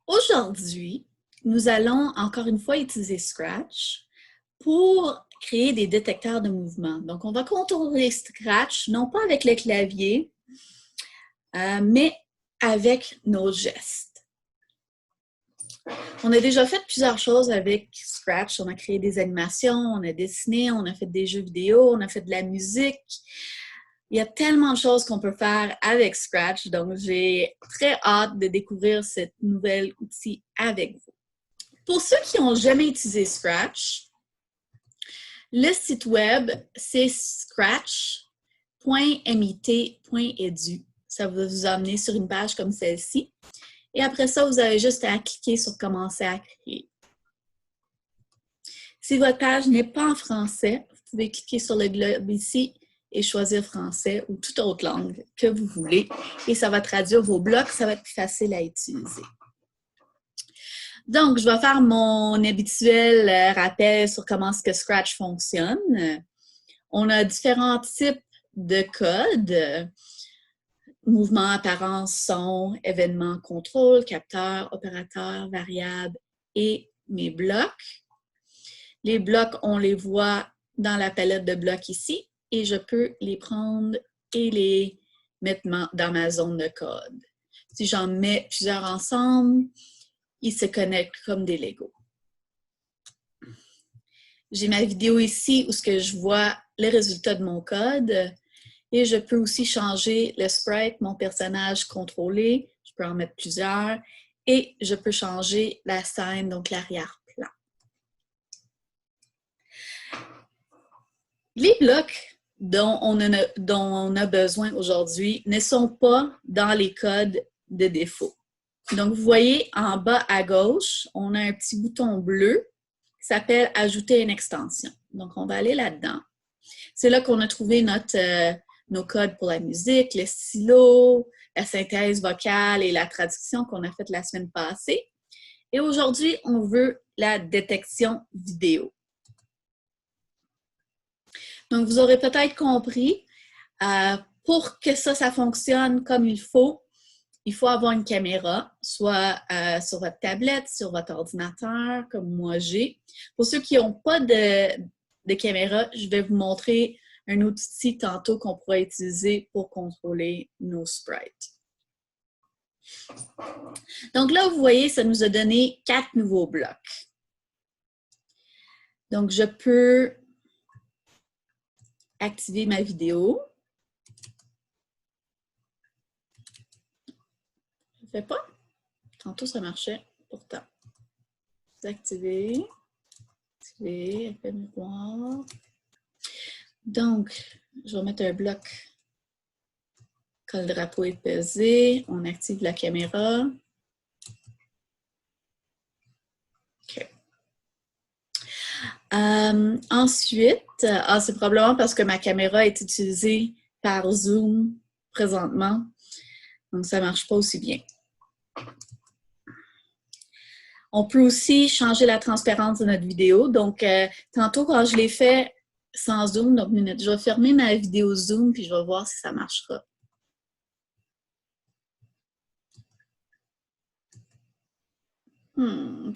Aujourd'hui, nous allons encore une fois utiliser Scratch pour créer des détecteurs de mouvement. Donc, on va contrôler Scratch, non pas avec le clavier, mais avec nos gestes. On a déjà fait plusieurs choses avec Scratch. On a créé des animations, on a dessiné, on a fait des jeux vidéo, on a fait de la musique. Il y a tellement de choses qu'on peut faire avec Scratch, donc j'ai très hâte de découvrir cet nouvel outil avec vous. Pour ceux qui n'ont jamais utilisé Scratch, le site web, c'est scratch.mit.edu. Ça va vous amener sur une page comme celle-ci. Et après ça, vous avez juste à cliquer sur « Commencer à créer ». Si votre page n'est pas en français, vous pouvez cliquer sur le globe ici et choisir français ou toute autre langue que vous voulez. Et ça va traduire vos blocs, ça va être plus facile à utiliser. Donc, je vais faire mon habituel rappel sur comment est-ce que Scratch fonctionne. On a différents types de codes. Mouvement, apparence, son, événement, contrôle, capteur, opérateur, variable et mes blocs. Les blocs, on les voit dans la palette de blocs ici et je peux les prendre et les mettre dans ma zone de code. Si j'en mets plusieurs ensemble, ils se connectent comme des Legos. J'ai ma vidéo ici où je vois les résultats de mon code. Et je peux aussi changer le sprite, mon personnage contrôlé. Je peux en mettre plusieurs. Et je peux changer la scène, donc l'arrière-plan. Les blocs dont on a besoin aujourd'hui ne sont pas dans les codes de défaut. Donc, vous voyez en bas à gauche, on a un petit bouton bleu qui s'appelle « Ajouter une extension ». Donc, on va aller là-dedans. C'est là qu'on a trouvé nos codes pour la musique, le stylo, la synthèse vocale et la traduction qu'on a faite la semaine passée. Et aujourd'hui, on veut la détection vidéo. Donc, vous aurez peut-être compris, pour que ça fonctionne comme il faut avoir une caméra, soit sur votre tablette, sur votre ordinateur, comme moi j'ai. Pour ceux qui n'ont pas de caméra, je vais vous montrer un outil tantôt qu'on pourra utiliser pour contrôler nos sprites. Donc là, vous voyez, ça nous a donné 4 nouveaux blocs. Donc, je peux activer ma vidéo. Je ne fais pas. Tantôt, ça marchait pourtant. Activer. Activer, effet miroir. Donc, je vais mettre un bloc quand le drapeau est pesé. On active la caméra. OK. Ensuite, c'est probablement parce que ma caméra est utilisée par Zoom présentement. Donc, ça ne marche pas aussi bien. On peut aussi changer la transparence de notre vidéo. Donc, tantôt, quand je l'ai fait sans Zoom, donc je vais fermer ma vidéo Zoom puis je vais voir si ça marchera.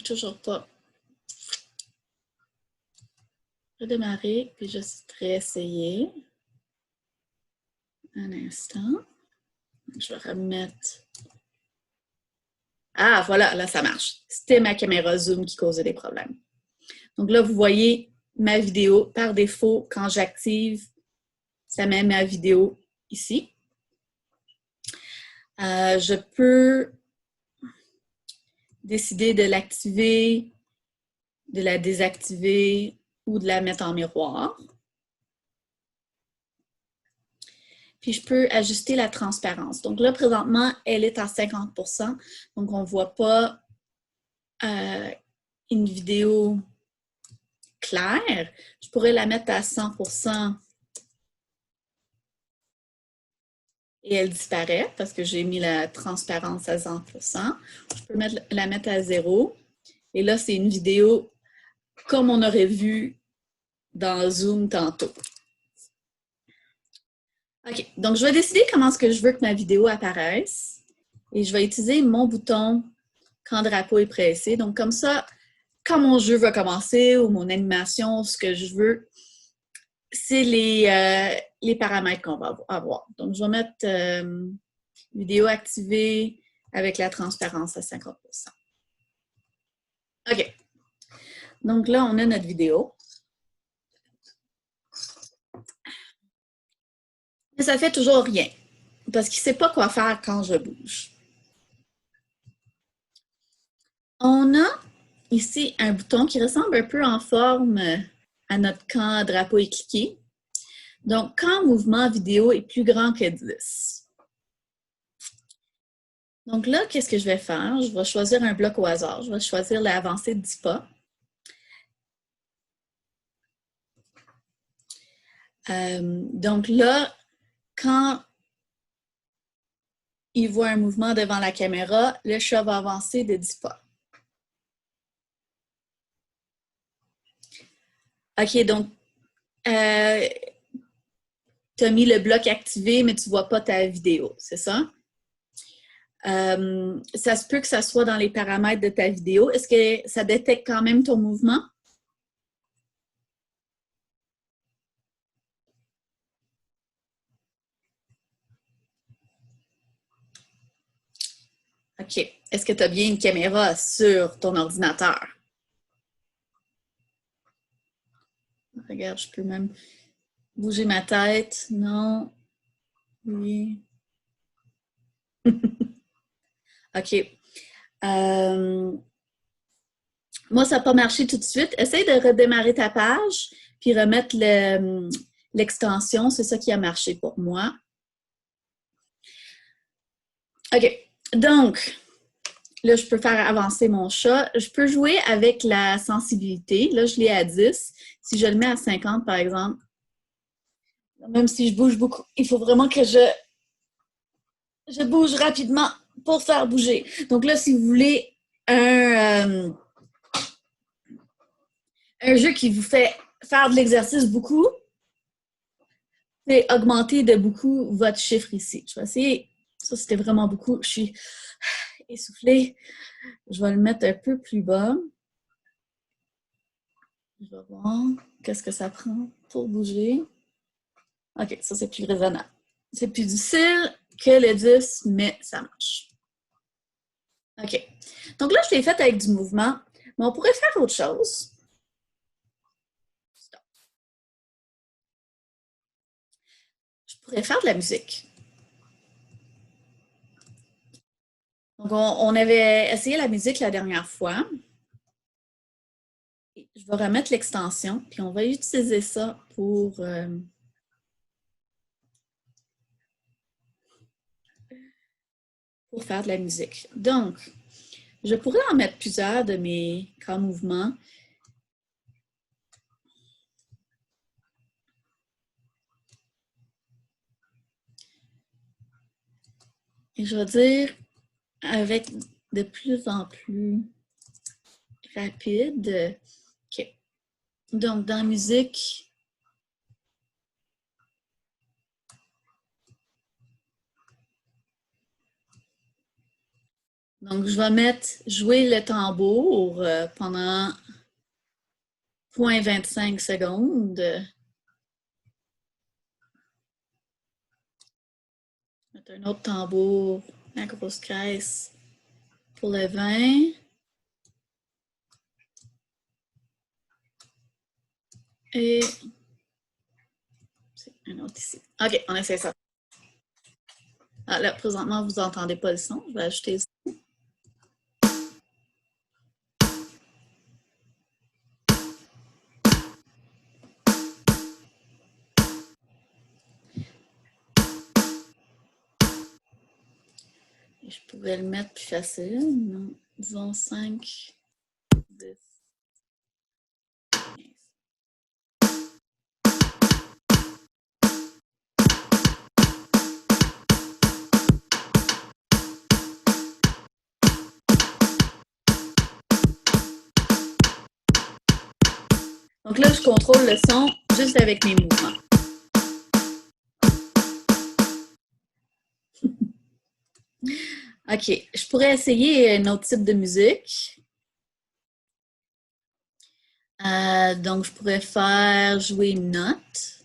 Toujours pas. Redémarrer, puis je vais réessayer. Un instant. Je vais remettre. Ah, voilà, là, ça marche. C'était ma caméra Zoom qui causait des problèmes. Donc là, vous voyez ma vidéo. Par défaut, quand j'active, ça met ma vidéo ici. Je peux décider de l'activer, de la désactiver ou de la mettre en miroir. Puis, je peux ajuster la transparence. Donc là, présentement, elle est à 50%. Donc, on ne voit pas une vidéo claire. Je pourrais la mettre à 100% et elle disparaît parce que j'ai mis la transparence à 100%. Je peux la mettre à 0. Et là, c'est une vidéo comme on aurait vu dans Zoom tantôt. OK, donc je vais décider comment est-ce que je veux que ma vidéo apparaisse. Et je vais utiliser mon bouton quand le drapeau est pressé. Donc, comme ça, quand mon jeu va commencer ou mon animation, ce que je veux, c'est les paramètres qu'on va avoir. Donc, je vais mettre vidéo activée avec la transparence à 50%. OK. Donc là, on a notre vidéo. Mais ça ne fait toujours rien parce qu'il ne sait pas quoi faire quand je bouge. On a ici un bouton qui ressemble un peu en forme à notre quand drapeau est cliqué. Donc, quand mouvement vidéo est plus grand que 10. Donc là, qu'est-ce que je vais faire? Je vais choisir un bloc au hasard. Je vais choisir l'avancée de 10 pas. Donc là, quand il voit un mouvement devant la caméra, le chat va avancer de 10 pas. OK, donc, tu as mis le bloc activé, mais tu ne vois pas ta vidéo, c'est ça? Ça se peut que ça soit dans les paramètres de ta vidéo. Est-ce que ça détecte quand même ton mouvement? OK. Est-ce que tu as bien une caméra sur ton ordinateur? Regarde, je peux même bouger ma tête. Non. Oui. OK. Moi, ça n'a pas marché tout de suite. Essaye de redémarrer ta page puis remettre l'extension. C'est ça qui a marché pour moi. OK. Donc, là, je peux faire avancer mon chat. Je peux jouer avec la sensibilité. Là, je l'ai à 10. Si je le mets à 50, par exemple, même si je bouge beaucoup, il faut vraiment que je bouge rapidement pour faire bouger. Donc là, si vous voulez un jeu qui vous fait faire de l'exercice beaucoup, c'est augmenter de beaucoup votre chiffre ici. Je vais essayer. Ça, c'était vraiment beaucoup. Je suis essoufflée. Je vais le mettre un peu plus bas. Je vais voir qu'est-ce que ça prend pour bouger. OK, ça, c'est plus raisonnable. C'est plus difficile que le 10, mais ça marche. OK. Donc là, je l'ai fait avec du mouvement, mais on pourrait faire autre chose. Je pourrais faire de la musique. Donc, on avait essayé la musique la dernière fois. Je vais remettre l'extension, puis on va utiliser ça pour faire de la musique. Donc, je pourrais en mettre plusieurs de mes grands mouvements. Et je vais dire avec de plus en plus rapide. OK. Donc, dans la musique, donc je vais mettre jouer le tambour pendant 0,25 secondes. Mettre un autre tambour, la grosse caisse pour le 20. Et un autre ici. OK, on essaie ça. Ah, là, présentement, vous n'entendez pas le son. Je vais ajouter ça. Je pourrais le mettre plus facile. Non. Disons 5, 10, 15. Donc là, je contrôle le son juste avec mes mouvements. OK, je pourrais essayer un autre type de musique. Donc, je pourrais faire jouer une note.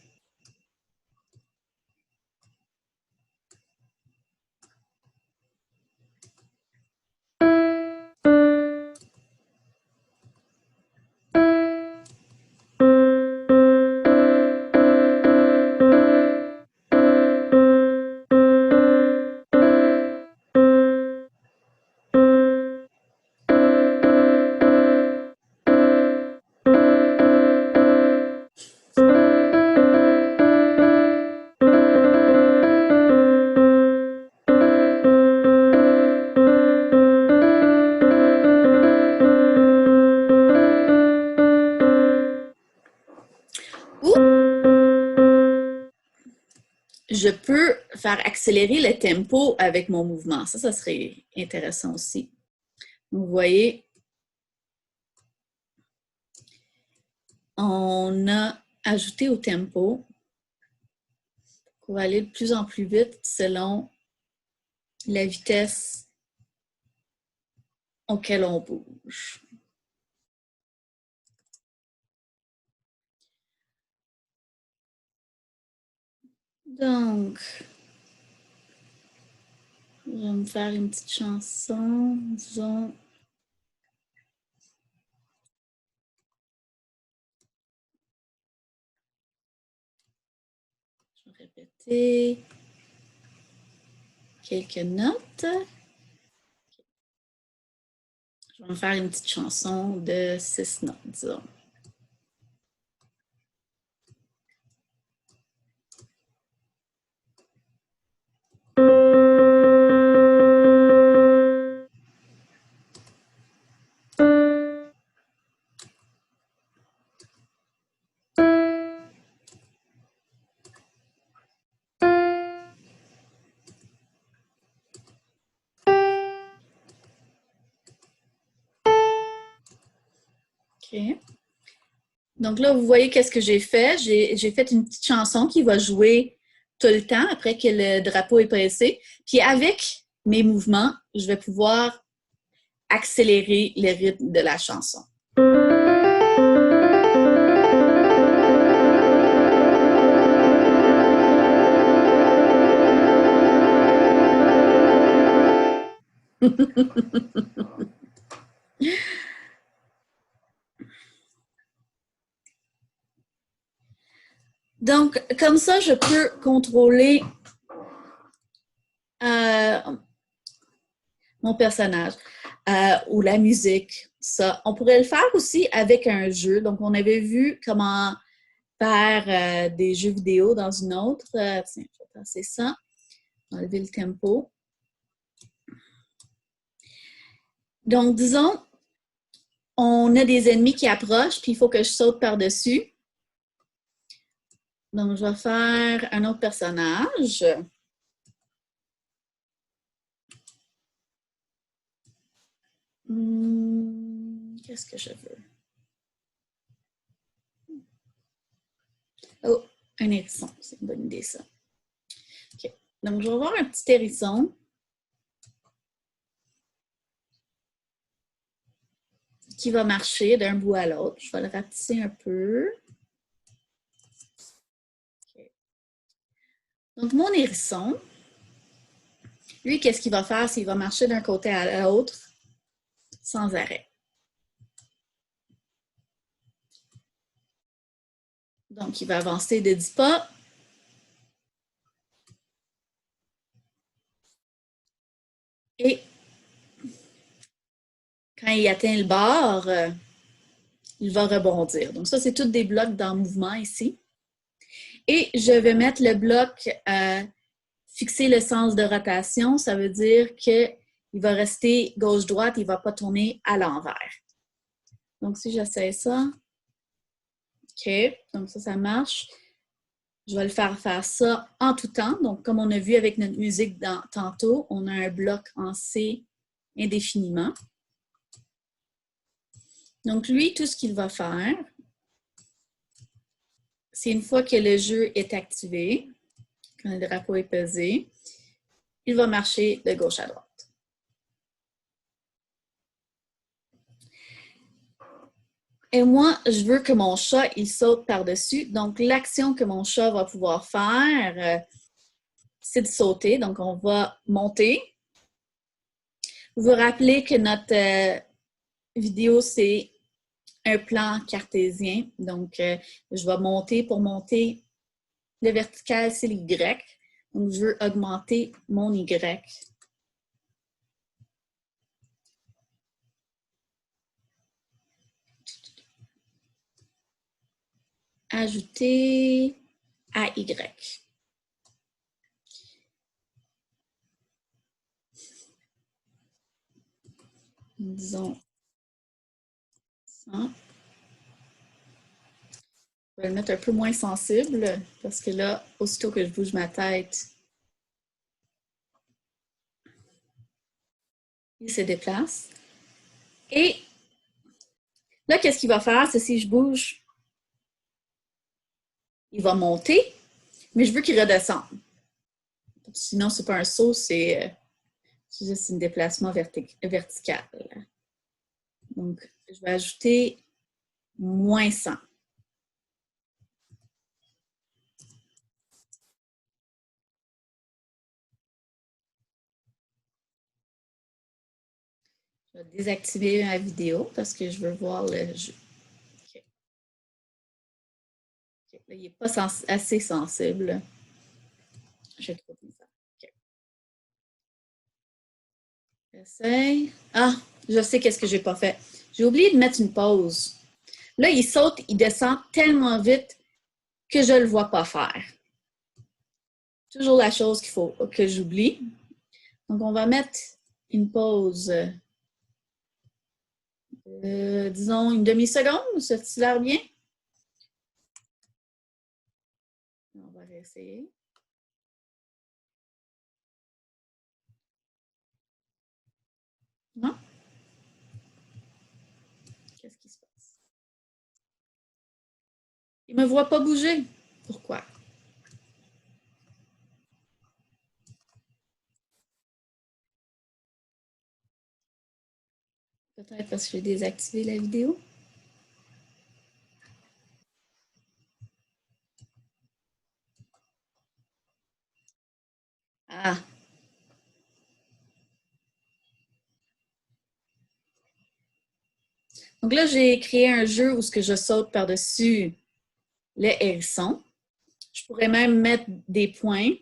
Ou je peux faire accélérer le tempo avec mon mouvement. Ça serait intéressant aussi. Vous voyez, on a ajouté au tempo pour aller de plus en plus vite selon la vitesse auquel on bouge. Donc, je vais me faire une petite chanson, disons. Je vais répéter quelques notes. Je vais me faire une petite chanson de 6 notes, disons. OK. Donc là, vous voyez qu'est-ce que j'ai fait. J'ai fait une petite chanson qui va jouer tout le temps après que le drapeau est pressé. Puis avec mes mouvements, je vais pouvoir accélérer le rythme de la chanson. Donc, comme ça, je peux contrôler mon personnage ou la musique. Ça. On pourrait le faire aussi avec un jeu. Donc, on avait vu comment faire des jeux vidéo dans une autre. Tiens, je vais passer ça. Enlever le tempo. Donc, disons, on a des ennemis qui approchent, puis il faut que je saute par-dessus. Donc, je vais faire un autre personnage. Qu'est-ce que je veux? Oh, un hérisson. C'est une bonne idée, ça. OK. Donc, je vais avoir un petit hérisson. Qui va marcher d'un bout à l'autre. Je vais le rapetisser un peu. Okay. Donc, mon hérisson, lui, qu'est-ce qu'il va faire? C'est qu'il va marcher d'un côté à l'autre sans arrêt. Donc, il va avancer de 10 pas. Et quand il atteint le bord, il va rebondir. Donc, ça, c'est tous des blocs dans le mouvement ici. Et je vais mettre le bloc fixer le sens de rotation. Ça veut dire qu'il va rester gauche-droite, il ne va pas tourner à l'envers. Donc, si j'essaie ça, OK, donc ça marche. Je vais le faire ça en tout temps. Donc, comme on a vu avec notre musique tantôt, on a un bloc en C indéfiniment. Donc, lui, tout ce qu'il va faire, c'est une fois que le jeu est activé, quand le drapeau est pesé, il va marcher de gauche à droite. Et moi, je veux que mon chat, il saute par-dessus. Donc, l'action que mon chat va pouvoir faire, c'est de sauter. Donc, on va monter. Vous vous rappelez que notre vidéo, c'est un plan cartésien. Donc, je vais monter. Pour monter, le vertical, c'est l'Y. Donc, je veux augmenter mon Y. Ajouter à Y. Disons 100. Je vais le mettre un peu moins sensible parce que là, aussitôt que je bouge ma tête, il se déplace. Et là, qu'est-ce qu'il va faire? C'est si je bouge, il va monter, mais je veux qu'il redescende. Sinon, c'est pas un saut, c'est juste un déplacement vertical. Donc, je vais ajouter moins 100. Je vais désactiver ma vidéo parce que je veux voir le jeu. Okay. Okay. Là, il n'est pas assez sensible. Je vais trouver ça. Okay. J'essaye. Ah, je sais qu'est-ce que j'ai pas fait. J'ai oublié de mettre une pause. Là, il saute, il descend tellement vite que je ne le vois pas faire. Toujours la chose qu'il faut que j'oublie. Donc, on va mettre une pause, disons une demi-seconde. Ça te l'air bien? On va réessayer. Non? Qu'est-ce qui se passe? Il ne me voit pas bouger. Pourquoi? Peut-être parce que j'ai désactivé la vidéo. Ah! Donc là, j'ai créé un jeu où ce que je saute par-dessus le hérisson. Je pourrais même mettre des points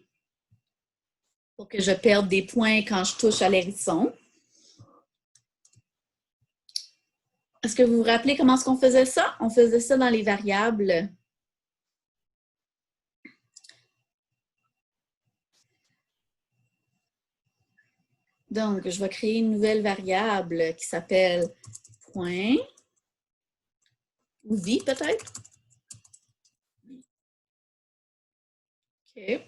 pour que je perde des points quand je touche à l'hérisson. Est-ce que vous vous rappelez comment est-ce qu'on faisait ça? On faisait ça dans les variables. Donc, je vais créer une nouvelle variable qui s'appelle point ou vie peut-être. OK.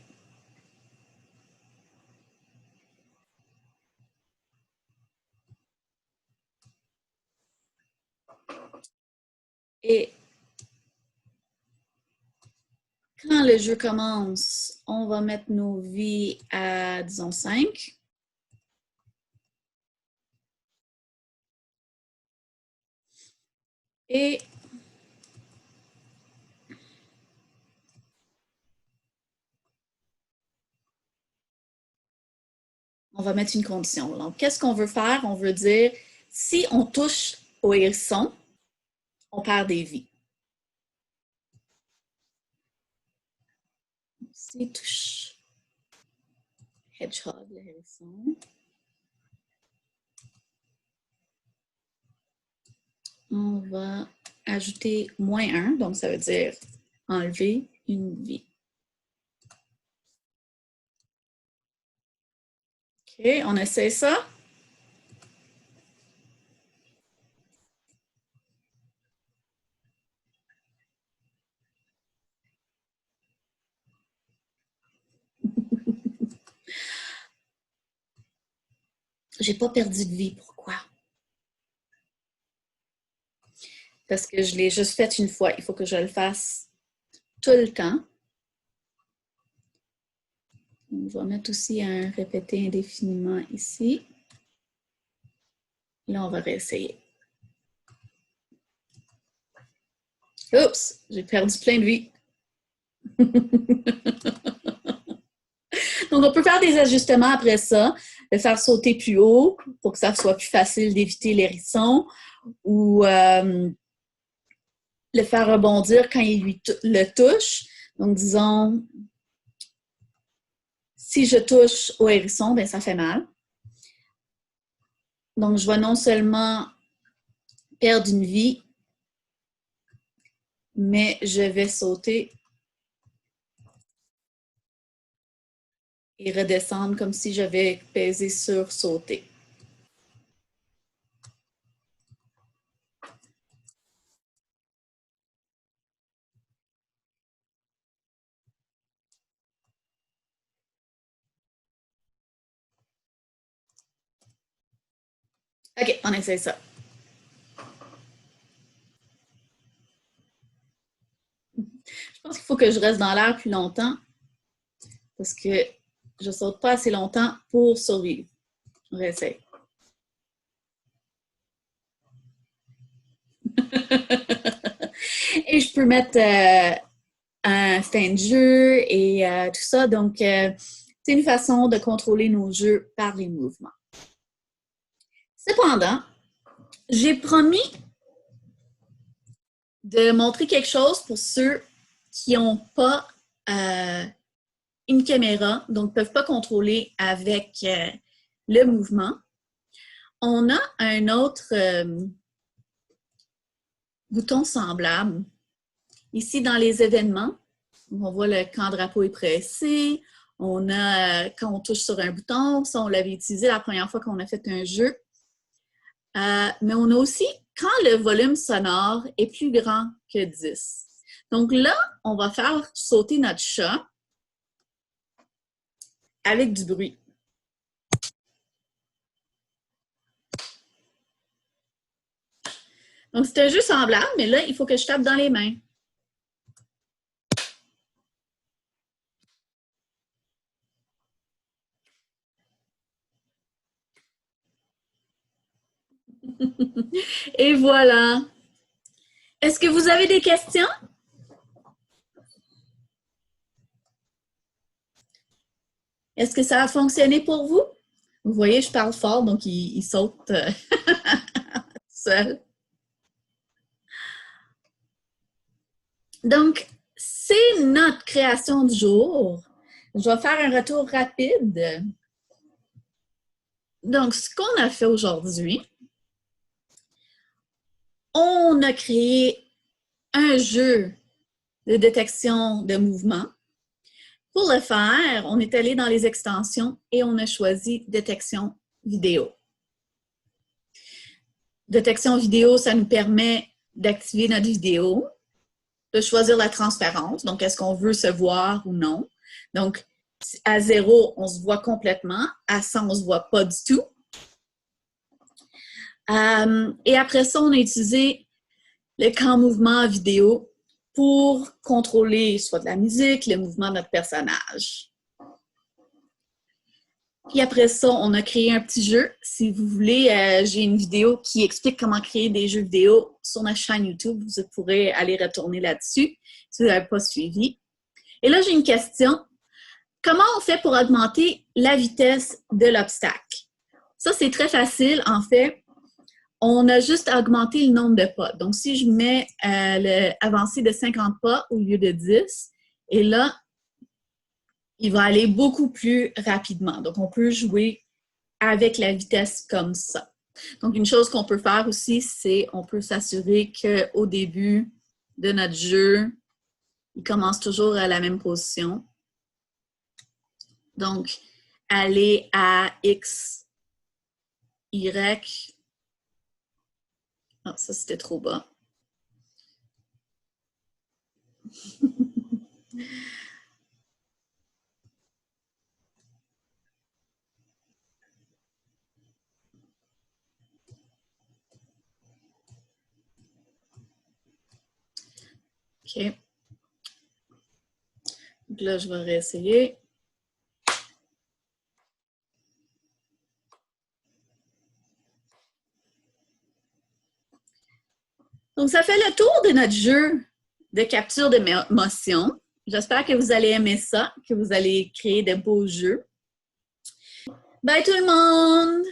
Et quand le jeu commence, on va mettre nos vies à, disons, 5. Et on va mettre une condition. Donc, qu'est-ce qu'on veut faire? On veut dire, si on touche au hérisson, on perd des vies. Si touche hedgehog, le hérisson, on va ajouter moins 1, donc ça veut dire enlever une vie. OK, on essaie ça. J'ai pas perdu de vie. Pourquoi? Parce que je l'ai juste fait une fois. Il faut que je le fasse tout le temps. Donc, je vais mettre aussi un répéter indéfiniment ici. Là, on va réessayer. Oups, j'ai perdu plein de vie. Donc, on peut faire des ajustements après ça, le faire sauter plus haut pour que ça soit plus facile d'éviter l'hérisson ou le faire rebondir quand il le touche. Donc, disons, si je touche au hérisson, bien, ça fait mal. Donc, je vais non seulement perdre une vie, mais je vais sauter et redescendre comme si j'avais pesé sur sauter. OK, on essaie ça. Je pense qu'il faut que je reste dans l'air plus longtemps parce que je ne saute pas assez longtemps pour survivre. On réessaye. Et je peux mettre un fin de jeu et tout ça. Donc, c'est une façon de contrôler nos jeux par les mouvements. Cependant, j'ai promis de montrer quelque chose pour ceux qui n'ont pas une caméra, donc ne peuvent pas contrôler avec le mouvement. On a un autre bouton semblable. Ici, dans les événements, on voit le quand le drapeau est pressé. On a, quand on touche sur un bouton, ça, on l'avait utilisé la première fois qu'on a fait un jeu. Mais on a aussi quand le volume sonore est plus grand que 10. Donc là, on va faire sauter notre chat avec du bruit. Donc, c'est un jeu semblable, mais là, il faut que je tape dans les mains. Et voilà. Est-ce que vous avez des questions? Est-ce que ça a fonctionné pour vous? Vous voyez, je parle fort, donc il saute seul. Donc, c'est notre création du jour. Je vais faire un retour rapide. Donc, ce qu'on a fait aujourd'hui, on a créé un jeu de détection de mouvement. Pour le faire, on est allé dans les extensions et on a choisi détection vidéo. Détection vidéo, ça nous permet d'activer notre vidéo, de choisir la transparence, donc est-ce qu'on veut se voir ou non. Donc, à 0, on se voit complètement. À 100, on ne se voit pas du tout. Et après ça, on a utilisé le camp mouvement vidéo pour contrôler soit de la musique, le mouvement de notre personnage. Puis après ça, on a créé un petit jeu. Si vous voulez, j'ai une vidéo qui explique comment créer des jeux vidéo sur notre chaîne YouTube. Vous pourrez aller retourner là-dessus si vous n'avez pas suivi. Et là, j'ai une question. Comment on fait pour augmenter la vitesse de l'obstacle? Ça, c'est très facile. En fait, on a juste à augmenter le nombre de pas. Donc, si je mets l'avancée de 50 pas au lieu de 10, et là, il va aller beaucoup plus rapidement. Donc, on peut jouer avec la vitesse comme ça. Donc, une chose qu'on peut faire aussi, c'est on peut s'assurer qu'au début de notre jeu, il commence toujours à la même position. Donc, aller à X, Y. Ah, ça, c'était trop bas. OK. Donc là, je vais réessayer. Donc, ça fait le tour de notre jeu. de capture de motion. J'espère que vous allez aimer ça, que vous allez créer de beaux jeux. Bye tout le monde!